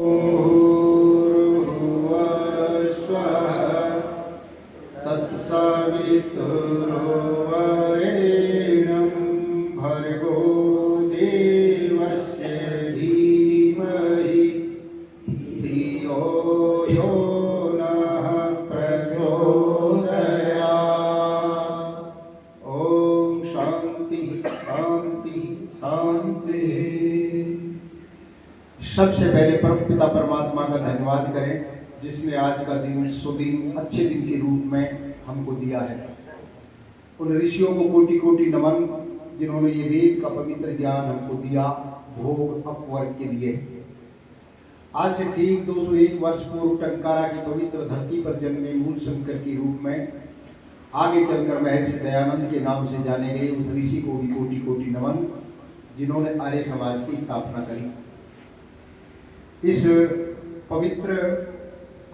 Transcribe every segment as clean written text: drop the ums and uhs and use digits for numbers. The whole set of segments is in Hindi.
तत्सवितुर्वरेण्यं भर्गो देवस्य धीमहि धियो यो नः प्रचोदयात्। ओम शांति शांति शांति। सबसे पहले परम पिता परमात्मा का धन्यवाद करें जिसने आज का दिन सुदिन अच्छे दिन के रूप में हमको दिया है। उन ऋषियों को कोटि कोटि नमन जिन्होंने ये वेद का पवित्र ज्ञान हमको दिया भोग अपवर्ग के लिए। आज से ठीक 201 वर्ष पूर्व टंकारा की पवित्र धरती पर जन्मे मूल शंकर के रूप में आगे चलकर महर्षि दयानंद के नाम से जाने गए उस ऋषि को भी कोटि कोटि नमन जिन्होंने आर्य समाज की स्थापना करी। इस पवित्र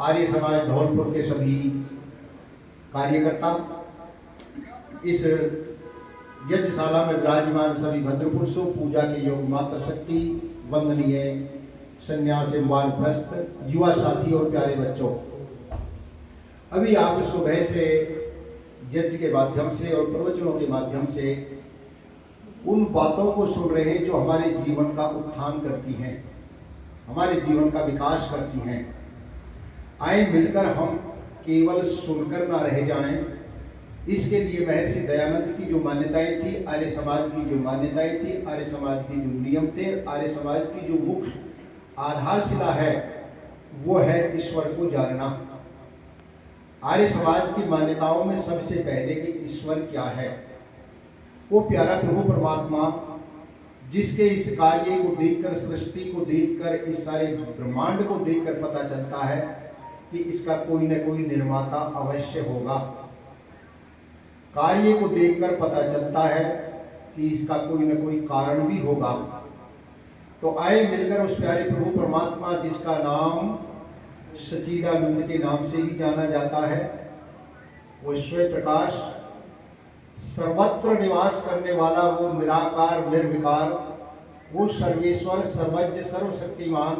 आर्य समाज धौलपुर के सभी कार्यकर्ता, इस यज्ञशाला में विराजमान सभी भद्र पुरुषों, पूजा के योग मात्र शक्ति, वंदनीय सन्यासी, वानप्रस्थ, युवा साथी और प्यारे बच्चों, अभी आप सुबह से यज्ञ के माध्यम से और प्रवचनों के माध्यम से उन बातों को सुन रहे हैं जो हमारे जीवन का उत्थान करती हैं, हमारे जीवन का विकास करती हैं। आए मिलकर हम केवल सुनकर ना रह जाएं, इसके लिए महर्षि दयानंद की जो मान्यताएं थी, आर्य समाज की जो मान्यताएं थी, आर्य समाज की जो नियम थे, आर्य समाज की जो मुख्य आधारशिला है वो है ईश्वर को जानना। आर्य समाज की मान्यताओं में सबसे पहले कि ईश्वर क्या है, वो प्यारा प्रभु परमात्मा जिसके इस कार्य को देखकर, सृष्टि को देखकर, इस सारे ब्रह्मांड को देखकर पता चलता है कि इसका कोई न कोई निर्माता अवश्य होगा। कार्य को देखकर पता चलता है कि इसका कोई न कोई कारण भी होगा। तो आए मिलकर उस प्यारे प्रभु परमात्मा जिसका नाम सच्चिदानंद के नाम से भी जाना जाता है, वो स्वयं प्रकाश, सर्वत्र निवास करने वाला, वो निराकार निर्विकार, वो सर्वेश्वर, सर्वज्ञ, सर्वशक्तिमान,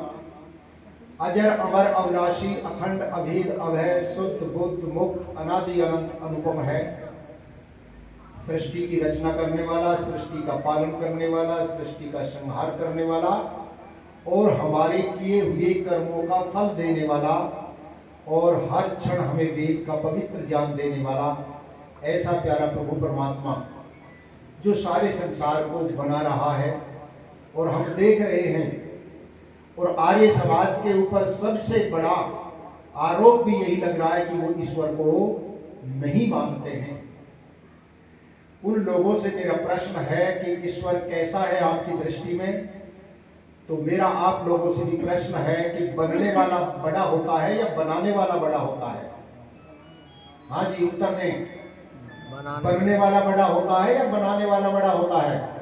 अजर अमर अविनाशी, अखंड अभेद अभय, शुद्ध बुद्ध मुक्त, अनादि अनंत अनुपम है। सृष्टि की रचना करने वाला, सृष्टि का पालन करने वाला, सृष्टि का संहार करने वाला और हमारे किए हुए कर्मों का फल देने वाला और हर क्षण हमें वेद का पवित्र ज्ञान देने वाला ऐसा प्यारा प्रभु परमात्मा जो सारे संसार को बना रहा है और हम देख रहे हैं। और आर्य समाज के ऊपर सबसे बड़ा आरोप भी यही लग रहा है कि वो ईश्वर को नहीं मानते हैं। उन लोगों से मेरा प्रश्न है कि ईश्वर कैसा है आपकी दृष्टि में? तो मेरा आप लोगों से भी प्रश्न है कि बनने वाला बड़ा होता है या बनाने वाला बड़ा होता है? हाँ जी, उत्तर दें। बनने वाला बड़ा होता है या बनाने वाला बड़ा होता है?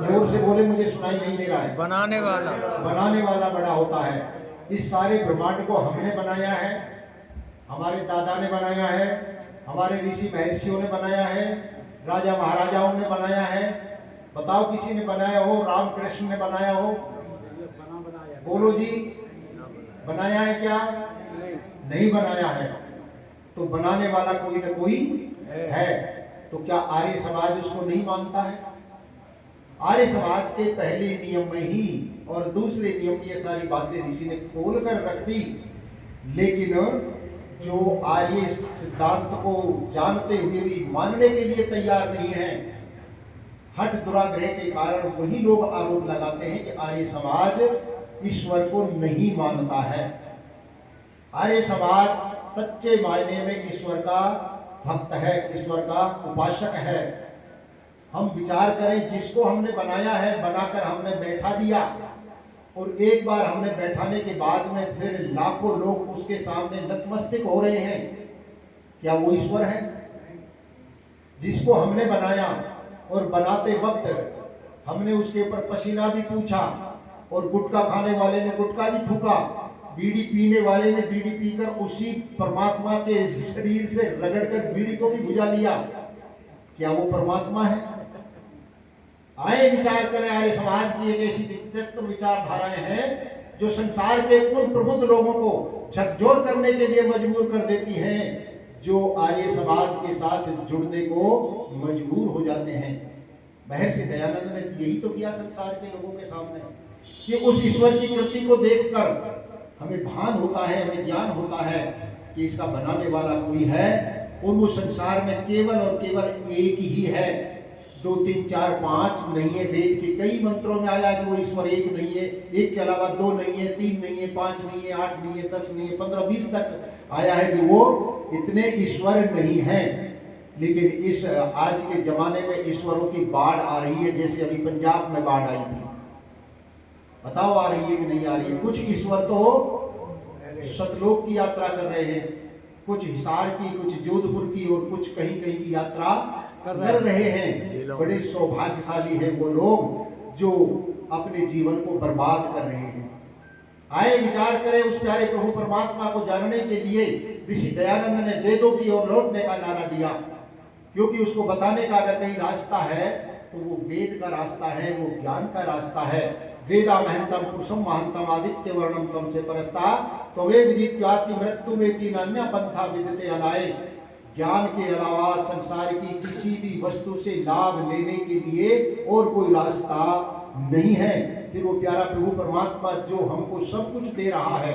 जोर से बोले, मुझे सुनाई नहीं दे रहा है। बनाने वाला बड़ा होता है। इस सारे ब्रह्मांड को हमने बनाया है, हमारे दादा ने बनाया है, हमारे ऋषि महर्षियों ने बनाया है, राजा महाराजाओं ने बनाया है। बताओ किसी ने बनाया हो? राम कृष्ण ने बनाया हो? बोलो जी, बनाया है क्या? नहीं बनाया है। तो बनाने वाला कोई न कोई है। तो क्या आर्य समाज उसको नहीं मानता है? आर्य समाज के पहले नियम में ही और दूसरे नियम की ये सारी बातें ऋषि ने खोल कर रख दी, लेकिन जो आर्य सिद्धांत को जानते हुए भी मानने के लिए तैयार नहीं है, हठ दुराग्रह के कारण वही लोग आरोप लगाते हैं कि आर्य समाज ईश्वर को नहीं मानता है। आर्य समाज सच्चे मायने में ईश्वर का भक्त है, ईश्वर का उपासक है। हम विचार करें, जिसको हमने बनाया है, बनाकर हमने बैठा दिया और एक बार हमने बैठाने के बाद में फिर लाखों लोग उसके सामने नतमस्तक हो रहे हैं, क्या वो ईश्वर है? जिसको हमने बनाया और बनाते वक्त हमने उसके ऊपर पसीना भी पूछा और गुटखा खाने वाले ने गुटखा भी थूका, बीड़ी पीने वाले ने बीड़ी पीकर उसी परमात्मा के शरीर से रगड़कर बीड़ी को भी बुझा लिया, क्या वो परमात्मा है? आए विचार करें, आर्य समाज की एक ऐसी विचित्र विचारधाराएं हैं जो संसार के उन प्रबुद्ध लोगों को झकझोर करने के लिए मजबूर कर देती हैं जो आर्य समाज के साथ जुड़ने को मजबूर हो जाते हैं। महर्षि दयानंद ने यही तो किया संसार के लोगों के सामने कि उस ईश्वर की कृति को देखकर हमें भान होता है, हमें ज्ञान होता है कि इसका बनाने वाला कोई है और वो संसार में केवल और केवल एक ही है। 2 3 4 5 नहीं है। वेद के कई मंत्रों में आया कि वो ईश्वर एक नहीं है, एक के अलावा 2 नहीं है, 3 नहीं है, 5 नहीं है, 8 नहीं है, 10 नहीं है, 15 20 तक आया है कि वो इतने ईश्वर नहीं है। लेकिन इस आज के जमाने में ईश्वरों की बाढ़ आ रही है, जैसे अभी पंजाब में बाढ़ आई थी। बताओ आ रही है कि नहीं आ रही है? कुछ ईश्वर तो सतलोक की यात्रा कर रहे हैं, कुछ हिसार की, कुछ जोधपुर की और कुछ कहीं कहीं की यात्रा कर रहे हैं। बड़े सौभाग्यशाली हैं वो लोग जो अपने जीवन को बर्बाद कर रहे हैं। आए विचार करें उस प्यारे प्रभु परमात्मा को जानने के लिए ऋषि दयानंद ने वेदों की ओर लौटने का नारा दिया, क्योंकि उसको बताने का अगर कहीं रास्ता है तो वो वेद का रास्ता है, वो ज्ञान का रास्ता है। वेदा महंतम पुरुषम महंतम आदित्य वर्णम तम से परस्ता तो वे विदित्याति मृत्यु में तीन अन्य पंथा विदते अनाए। ज्ञान के अलावा संसार की किसी भी वस्तु से लाभ लेने के लिए और कोई रास्ता नहीं है। फिर वो प्यारा प्रभु परमात्मा जो हमको सब कुछ दे रहा है,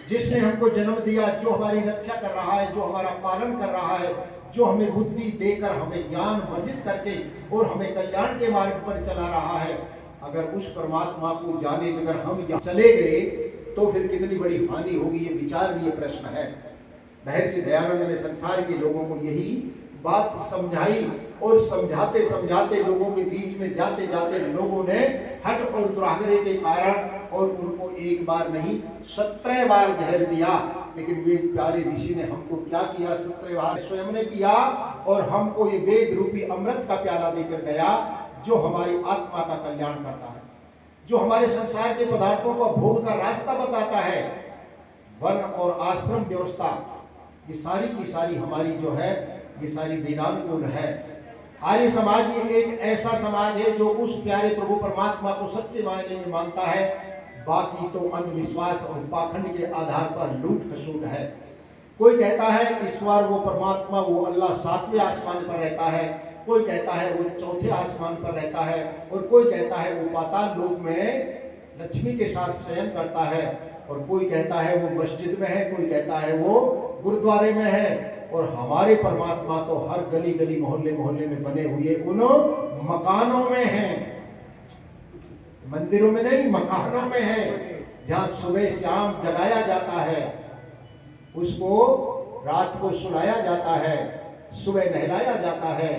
जिसने हमको जन्म दिया, जो हमारी रक्षा कर रहा है, जो हमारा पालन कर रहा है, जो हमें बुद्धि देकर हमें ज्ञान वर्जित करके और हमें कल्याण के मार्ग पर चला रहा है, अगर उस परमात्मा को जाने बगैर हम यहाँ चले गए तो फिर कितनी बड़ी हानि होगी, ये विचारणीय प्रश्न है। महर्षि दयानंद ने संसार के लोगों को यही बात समझाई और समझाते समझाते लोगों के बीच में जाते जाते लोगों ने हट और दुराग्रह के कारण और उनको एक बार नहीं 17 बार जहर दिया। लेकिन वे प्यारे ऋषि ने हमको क्या किया? 17 बार स्वयं ने पिया और हमको ये वेद रूपी अमृत का प्याला देकर गया, जो हमारी आत्मा का कल्याण करता है, जो हमारे संसार के पदार्थों का भोग का रास्ता बताता है। वन और आश्रम व्यवस्था ये सारी की सारी हमारी जो है ये सारी वेदानुकूल है। आर्य समाज ये एक ऐसा समाज है जो उस प्यारे प्रभु परमात्मा को सच्चे मायने में मानता है, बाकी तो अंधविश्वास और पाखंड के आधार पर लूट खसूट है। कोई कहता है ईश्वर वो परमात्मा वो अल्लाह 7वें आसमान पर रहता है, कोई कहता है वो 4थे आसमान पर रहता है, और कोई कहता है वो पाताल लोक में लक्ष्मी के साथ शयन करता है, और कोई कहता है वो मस्जिद में है, कोई कहता है वो गुरुद्वारे में है। और हमारे परमात्मा तो हर गली गली मोहल्ले मोहल्ले में बने हुए उन मकानों में हैं, मंदिरों में नहीं, मकानों में है, जहां सुबह शाम जगाया जाता है, उसको रात को सुलाया जाता है, सुबह नहलाया जाता है,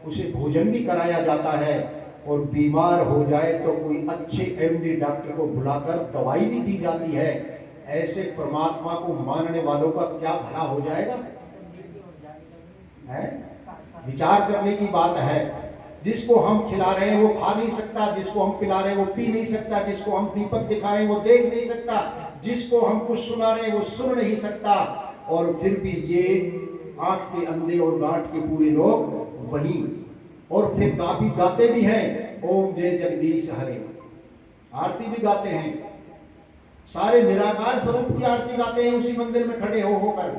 उसे भोजन भी कराया जाता है, और बीमार हो जाए तो कोई अच्छे एमडी डॉक्टर को बुलाकर दवाई भी दी जाती है। ऐसे परमात्मा को मानने वालों का क्या भला हो जाएगा? है विचार करने की बात है। जिसको हम खिला रहे हैं वो खा नहीं सकता, जिसको हम पिला रहे हैं वो पी नहीं सकता, जिसको हम दीपक दिखा रहे हैं वो देख नहीं सकता, जिसको हम कुछ सुना रहे हैं वो सुन नहीं सकता, और फिर भी ये आंख के अंधे और गांठ के पूरे लोग वही, और फिर गाते भी हैं ओम जय जगदीश हरे, आरती भी गाते हैं, सारे निराकार स्वरूप की आरती गाते हैं उसी मंदिर में खड़े होकर,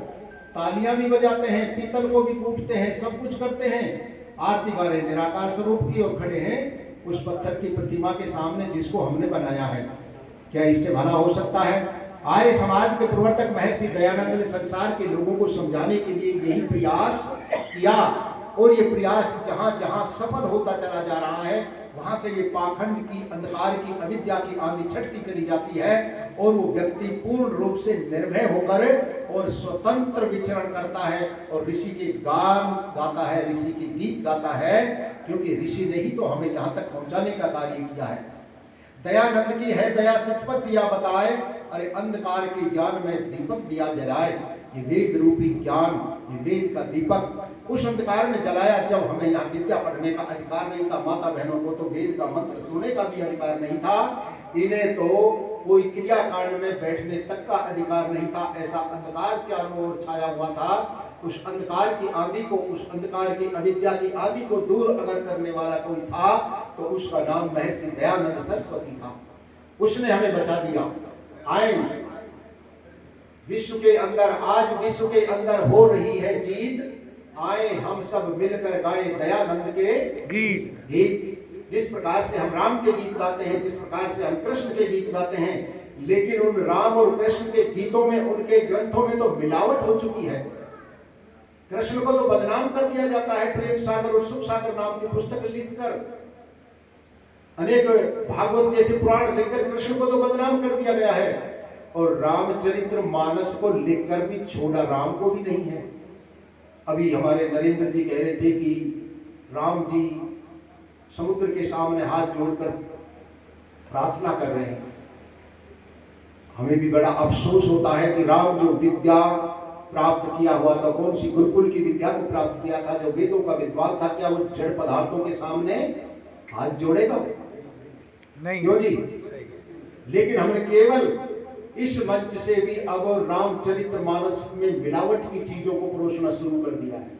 तालियां भी बजाते हैं, पीतल को भी कूटते हैं, सब कुछ करते हैं, आरती गा रहे निराकार स्वरूप की, और खड़े हैं उस पत्थर की प्रतिमा के सामने जिसको हमने बनाया है। क्या इससे भला हो सकता है? आर्य समाज के प्रवर्तक महर्षि दयानंद ने संसार के लोगों को समझाने के लिए यही प्रयास किया, और ये प्रयास जहां जहां सफल होता चला जा रहा है वहां से ये पाखंड की, अंधकार की, अविद्या की आंधी छटती चली जाती है, और वो व्यक्ति पूर्ण रूप से निर्भय होकर और स्वतंत्र विचरण करता है, और ऋषि के गान गाता है, ऋषि के गीत गाता है, क्योंकि ऋषि ने ही तो हमें यहाँ तक पहुंचाने का कार्य किया है। दयानंद की है दया सतपथ दिया बताए, अरे अंधकार के ज्ञान में दीपक दिया जलाए। ये वेद रूपी ज्ञान, ये वेद का दीपक उस अंधकार में जलाया जब हमें यहाँ विद्या पढ़ने का अधिकार नहीं था। माता बहनों को तो वेद का मंत्र सुनने का भी अधिकार नहीं था, इन्हें तो कोई क्रिया कांड में बैठने तक का अधिकार नहीं था। ऐसा अंधकार चारों ओर छाया हुआ था। उस अंधकार की आंधी को, उस अंधकार की अविद्या की आंधी को दूर अगर करने वाला कोई था तो उसका नाम महर्षि दयानंद सरस्वती था। उसने हमें बचा दिया। आए विश्व के अंदर, आज विश्व के अंदर हो रही है जीत, आए हम सब मिलकर गाए दयानंद के गीत। जिस प्रकार से हम राम के गीत गाते हैं, जिस प्रकार से हम कृष्ण के गीत गाते हैं, लेकिन उन राम और कृष्ण के गीतों में, उनके ग्रंथों में तो मिलावट हो चुकी है। कृष्ण को तो बदनाम कर दिया जाता है प्रेम सागर और सुख सागर नाम की पुस्तक लिखकर, अनेक भागवत जैसे पुराण लिखकर कृष्ण को तो बदनाम कर दिया गया है, और रामचरित्र मानस को लिखकर भी छोड़ा राम को भी नहीं है। अभी हमारे नरेंद्र जी कह रहे थे कि राम जी समुद्र के सामने हाथ जोड़कर प्रार्थना कर रहे हैं। हमें भी बड़ा अफसोस होता है कि राम जो विद्या प्राप्त किया हुआ था, कौन सी गुरुकुल की विद्या को प्राप्त किया था, जो वेदों का विद्वान था, क्या वो जड़ पदार्थों के सामने हाथ जोड़ेगा? नहीं, क्यों जी? लेकिन हमने केवल इस मंच से भी अब रामचरितमानस में मिलावट की चीजों को परोसना शुरू कर दिया है।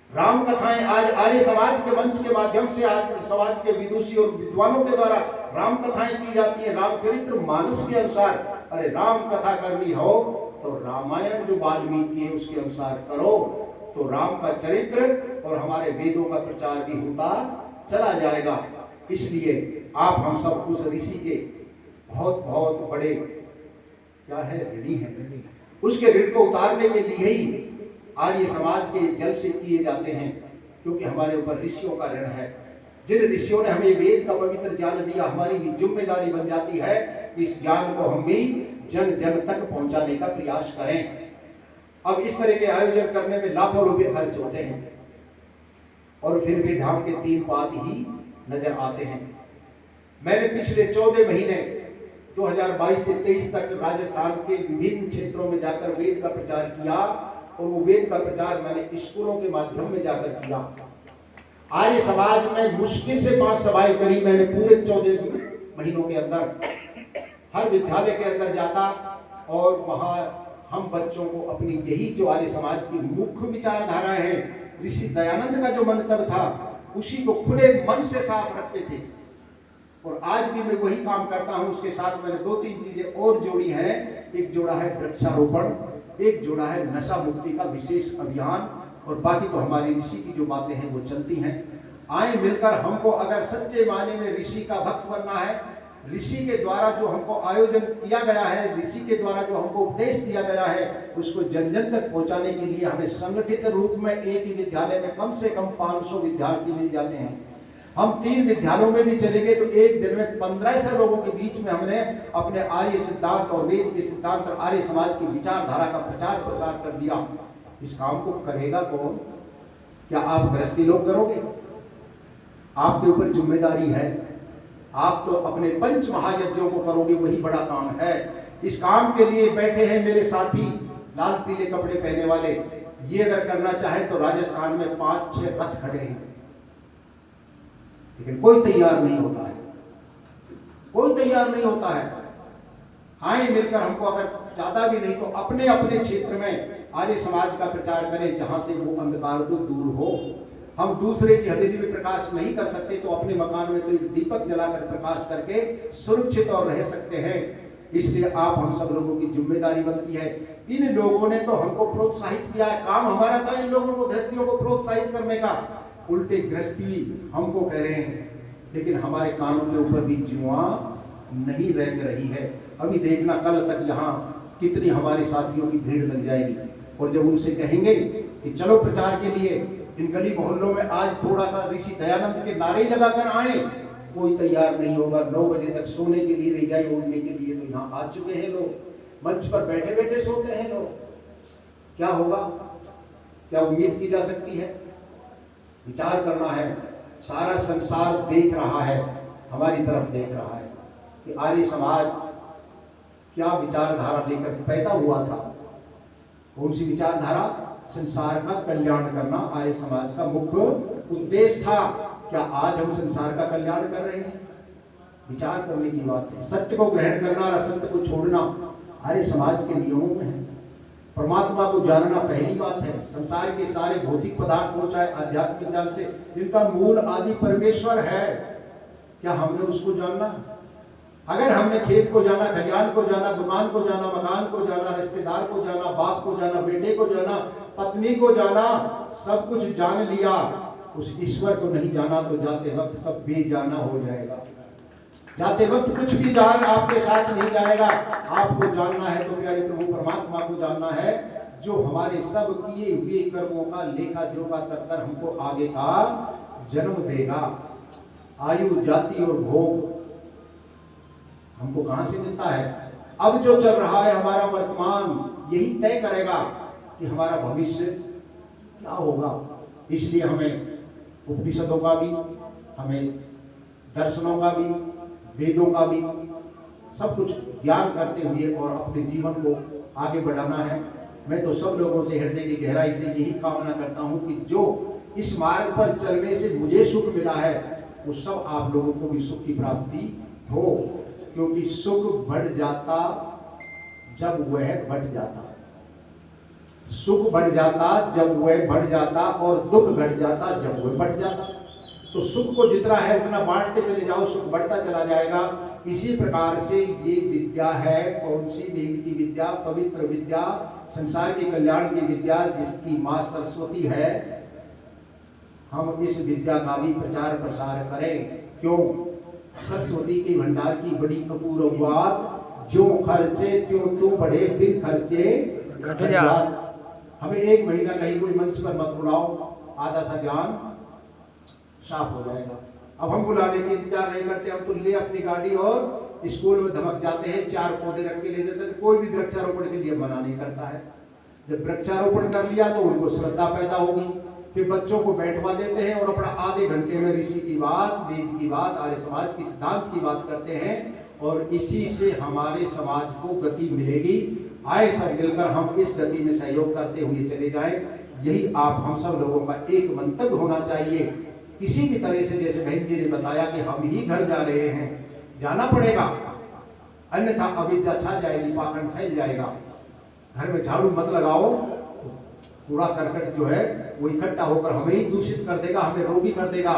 राम कथाएं आज आर्य समाज के मंच के माध्यम से, आज समाज के विदुषी और विद्वानों के द्वारा राम कथाएं की जाती है रामचरितमानस के अनुसार। अरे राम कथा करनी हो तो रामायण जो वाल्मीकि है उसके अनुसार करो, तो राम का चरित्र और हमारे वेदों का प्रचार भी होता चला जाएगा। इसलिए आप हम सब उस ऋषि के बहुत बहुत बड़े क्या है, ऋणी हैं। उसके ऋण को उतारने के लिए ही आर्य समाज के जल से किए जाते हैं, क्योंकि हमारे ऊपर ऋषियों का ऋण है। जिन ऋषियों ने हमें वेद का पवित्र ज्ञान दिया, हमारी भी जिम्मेदारी बन जाती है इस ज्ञान को हम भी जन जन तक पहुंचाने का प्रयास करें। अब इस तरह के आयोजन करने में लाखों रुपए खर्च होते हैं और फिर भी ढाम के 3 पात ही नजर आते हैं। मैंने पिछले 14 महीने 2022 से 23 तक राजस्थान के विभिन्न क्षेत्रों में जाकर वेद का प्रचार किया, और वो वेद का प्रचार मैंने स्कूलों के माध्यम में जाकर किया। आर्य समाज में मुश्किल से 5 सभाएं करी मैंने पूरे 14 महीनों के अंदर। हर विद्यालय के अंदर जाता और वहां हम बच्चों को अपनी यही जो आर्य समाज की मुख्य विचारधाराएं हैं, ऋषि दयानंद का जो मंतव्य था, उसी को खुले मन से साफ रखते थे। और आज भी मैं वही काम करता हूं। उसके साथ मैंने 2-3 चीजें और जोड़ी हैं। एक जोड़ा है वृक्षारोपण, एक जोड़ा है नशा मुक्ति का विशेष अभियान, और बाकी तो हमारी ऋषि की जो बातें हैं वो चलती हैं। आए मिलकर, हमको अगर सच्चे माने में ऋषि का भक्त बनना है, ऋषि के द्वारा जो हमको आयोजन किया गया है, ऋषि के द्वारा जो हमको उपदेश दिया गया है, उसको जन जन तक पहुंचाने के लिए हमें संगठित रूप में एक ही विद्यालय में कम से कम 500 विद्यार्थी मिल जाते हैं। हम 3 विद्यालयों में भी चलेंगे तो एक दिन में 1500 लोगों के बीच में हमने अपने आर्य सिद्धांत और वेद के सिद्धांत और आर्य समाज की विचारधारा का प्रचार प्रसार कर दिया। इस काम को करेगा कौन? क्या आप गृहस्थी लोग करोगे? आपके ऊपर जिम्मेदारी है। आप तो अपने पंच महायज्ञों को करोगे, वही बड़ा काम है। इस काम के लिए बैठे हैं मेरे साथी लाल पीले कपड़े पहने वाले। ये अगर करना चाहे तो राजस्थान में 5-6 रथ खड़े हैं, लेकिन कोई तैयार नहीं होता है, कोई तैयार नहीं होता है। आए मिलकर, हमको अगर ज्यादा भी नहीं तो अपने अपने क्षेत्र में आर्य समाज का प्रचार करें, जहां से वो अंधकार तो दूर हो। हम दूसरे की हवेली में प्रकाश नहीं कर सकते तो अपने मकान में तो एक दीपक जलाकर प्रकाश करके सुरक्षित और रह सकते हैं। इसलिए आप हम सब लोगों की जिम्मेदारी बनती है। इन लोगों ने तो हमको प्रोत्साहित किया है, काम हमारा था इन लोगों को, गृहस्थियों को प्रोत्साहित करने का। उल्टे गृहस्थी हमको कह रहे हैं, लेकिन हमारे कानों के ऊपर भी जुआ नहीं रह रही है। अभी देखना, कल तक यहाँ कितनी हमारे साथियों की भीड़ लग जाएगी, और जब उनसे कहेंगे कि चलो प्रचार के लिए इन गली मोहल्लों में आज थोड़ा सा ऋषि दयानंद के नारे लगाकर आए, कोई तैयार नहीं होगा। 9 बजे तक सोने के लिए, रजाई ओढ़ने के लिए तो यहाँ आ चुके हैं लोग, मंच पर बैठे बैठे सोते हैं लोग। क्या होगा? क्या उम्मीद की जा सकती है? विचार करना है। सारा संसार देख रहा है, हमारी तरफ देख रहा है कि आर्य समाज क्या विचारधारा लेकर पैदा हुआ था। कौन सी विचारधारा? संसार का कल्याण करना आर्य समाज का मुख्य उद्देश्य था। क्या आज हम संसार का कल्याण कर रहे हैं? विचार करने की बात है। सत्य को ग्रहण करना और असत्य को छोड़ना आर्य समाज के नियमों में है। परमात्मा को जानना पहली बात है। संसार के सारे भौतिक पदार्थ हो, चाहे आध्यात्मिक ज्ञान से, जिनका मूल आदि परमेश्वर है, क्या हमने उसको जानना? अगर हमने खेत को जाना, खलिहान को जाना, दुकान को जाना, मकान को जाना, रिश्तेदार को जाना, बाप को जाना, बेटे को जाना, पत्नी को जाना, सब कुछ जान लिया, उस ईश्वर को नहीं जाना तो जाते वक्त सब बेजाना हो जाएगा। जाते वक्त कुछ भी जान आपके साथ नहीं जाएगा। आपको जानना है तो प्यारे प्रभु परमात्मा को जानना है, जो हमारे सब किए हुए कर्मों का लेखा जोखा कर हमको आगे का जन्म देगा। आयु, जाति और भोग हमको कहां से मिलता है? अब जो चल रहा है हमारा वर्तमान, यही तय करेगा कि हमारा भविष्य क्या होगा। इसलिए हमें उपनिषदों का भी, हमें दर्शनों का भी, वेदों का भी सब कुछ ज्ञान करते हुए और अपने जीवन को आगे बढ़ाना है। मैं तो सब लोगों से हृदय की गहराई से यही कामना करता हूं कि जो इस मार्ग पर चलने से मुझे सुख मिला है, वो सब आप लोगों को भी सुख की प्राप्ति हो, क्योंकि सुख बढ़ जाता जब वह बढ़ जाता, सुख बढ़ जाता जब वह बढ़ जाता, और दुख घट जाता जब वह बढ़ जाता। तो सुख को जितना है उतना बांटते चले जाओ, सुख बढ़ता चला जाएगा। इसी प्रकार से ये विद्या है, कौन सी? वेद की विद्या, पवित्र विद्या, संसार के कल्याण की विद्या, जिसकी माँ सरस्वती है। हम इस विद्या का भी प्रचार प्रसार करें। क्यों? सरस्वती के भंडार की बड़ी अपूर्व बात, जो खर्चे त्यों तो बढ़े, बिन खर्चे घट जात। हमें एक महीना कहीं कोई मंच पर मत बुलाओ, आधा सा ज्ञान साफ हो जाएगा। अब हम बुलाने के इंतजार नहीं करते, हम तो ले अपनी गाड़ी और स्कूल में धमक जाते हैं, 4 पौधे रख के ले जाते हैं। कोई भी वृक्षारोपण के लिए मना नहीं करता है। जब वृक्षारोपण कर लिया तो उनको श्रद्धा पैदा होगी, फिर बच्चों को बैठवा देते हैं और अपना आधे घंटे में ऋषि की बात, वेद की बात, आर्य समाज की सिद्धांत की बात करते हैं, और इसी से हमारे समाज को गति मिलेगी। आए सब मिलकर हम इस गति में सहयोग करते हुए चले जाएं। यही आप हम सब लोगों का एक मंतव्य होना चाहिए। किसी भी तरह से, जैसे बहन जी ने बताया कि हम ही घर जा रहे हैं, जाना पड़ेगा, अन्यथा अविद्या छा जाएगी, पाखंड फैल जाएगा। घर में झाड़ू मत लगाओ, कूड़ा करकट जो है वो इकट्ठा होकर हमें ही दूषित कर देगा, हमें रोगी कर देगा।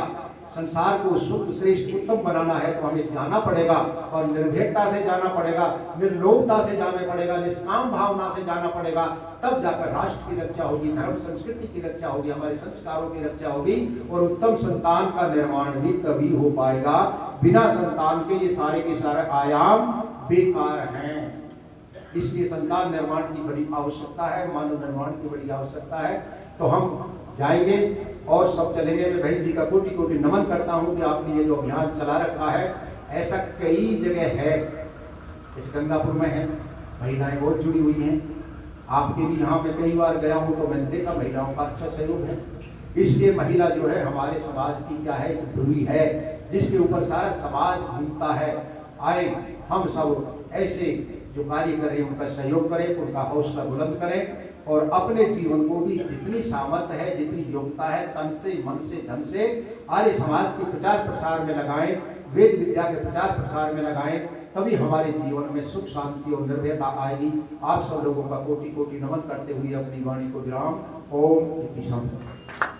संसार को शुद्ध श्रेष्ठ उत्तम बनाना है तो हमें जाना पड़ेगा, और निर्भीकता से जाना पड़ेगा, निर्लोभता से जाना पड़ेगा, निष्काम भावना से जाना पड़ेगा। तब जाकर राष्ट्र की रक्षा होगी, धर्म संस्कृति की रक्षा होगी, हमारे संस्कारों की रक्षा होगी, और उत्तम संतान का निर्माण भी तभी हो पाएगा। बिना संतान के ये सारे के सारे आयाम बेकार हैं। इसलिए संतान निर्माण की बड़ी आवश्यकता है, मानव निर्माण की बड़ी आवश्यकता है। तो हम जाएंगे और सब चलेंगे। मैं बहन जी का कोटि कोटि नमन करता हूं कि आपने ये जो अभियान चला रखा है, ऐसा कई जगह है। इस गंगापुर में है, महिलाएं बहुत जुड़ी हुई हैं। आपके भी यहाँ मैं कई बार गया हूँ तो मैंने देखा महिलाओं का अच्छा सहयोग है। इसलिए महिला जो है हमारे समाज की क्या है, एक धुरी है जिसके ऊपर सारा समाज घूमता है। आए हम सब ऐसे जो कार्य कर रहे हैं उनका सहयोग करें, उनका हौसला बुलंद करें, और अपने जीवन को भी जितनी सामर्थ्य है, जितनी योग्यता है, तन से, मन से, धन से आर्य समाज के प्रचार प्रसार में लगाएं, वेद विद्या के प्रचार प्रसार में लगाएं। तभी हमारे जीवन में सुख शांति और निर्भयता आएगी। आप सब लोगों का कोटि कोटि नमन करते हुए अपनी वाणी को विराम। ओम शांति।